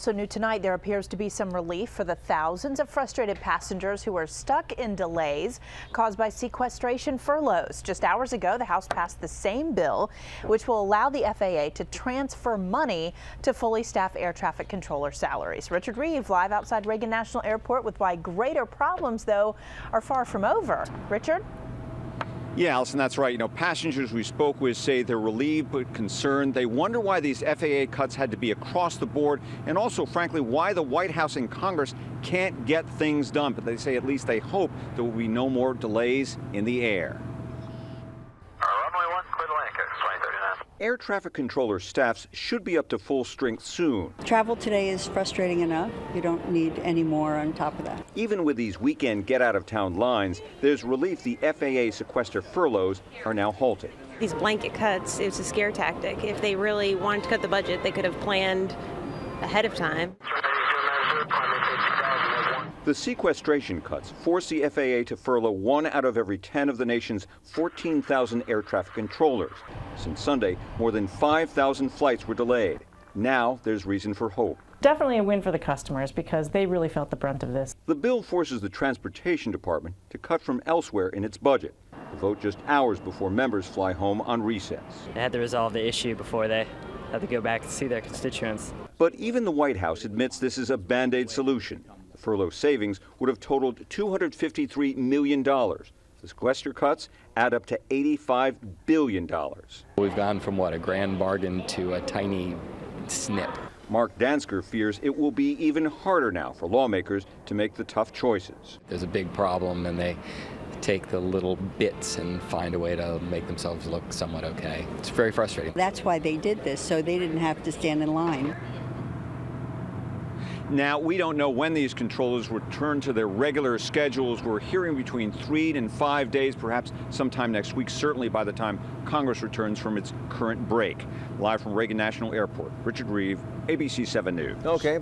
So new tonight, there appears to be some relief for the thousands of frustrated passengers who are stuck in delays caused by sequestration furloughs. Just hours ago, the House passed the same bill, which will allow the FAA to transfer money to fully staffed air traffic controller salaries. Richard Reeve live outside Reagan National Airport with why greater problems, though, are far from over. Richard? Yeah, Allison, that's right. Passengers we spoke with say they're relieved but concerned. They wonder why these FAA cuts had to be across the board, and also, frankly, why the White House and Congress can't get things done. But they say at least they hope there will be no more delays in the air. Air traffic controller staffs should be up to full strength soon. Travel today is frustrating enough. You don't need any more on top of that. Even with these weekend get-out-of-town lines, there's relief the FAA sequester furloughs are now halted. These blanket cuts, it's a scare tactic. If they really wanted to cut the budget, they could have planned ahead of time. The sequestration cuts force the FAA to furlough 1 out of every 10 of the nation's 14,000 air traffic controllers. Since Sunday, more than 5,000 flights were delayed. Now there's reason for hope. Definitely a win for the customers because they really felt the brunt of this. The bill forces the Transportation Department to cut from elsewhere in its budget. The vote just hours before members fly home on recess. They had to resolve the issue before they had to go back to see their constituents. But even the White House admits this is a Band-Aid solution. The furlough savings would have totaled $253 million. The sequester cuts add up to $85 billion. We've gone from, a grand bargain to a tiny snip. Mark Dansker fears it will be even harder now for lawmakers to make the tough choices. There's a big problem, and they take the little bits and find a way to make themselves look somewhat okay. It's very frustrating. That's why they did this, so they didn't have to stand in line. Now, we don't know when these controllers return to their regular schedules. We're hearing between 3 and 5 days, perhaps sometime next week, certainly by the time Congress returns from its current break. Live from Reagan National Airport, Richard Reeve, ABC 7 News. Okay.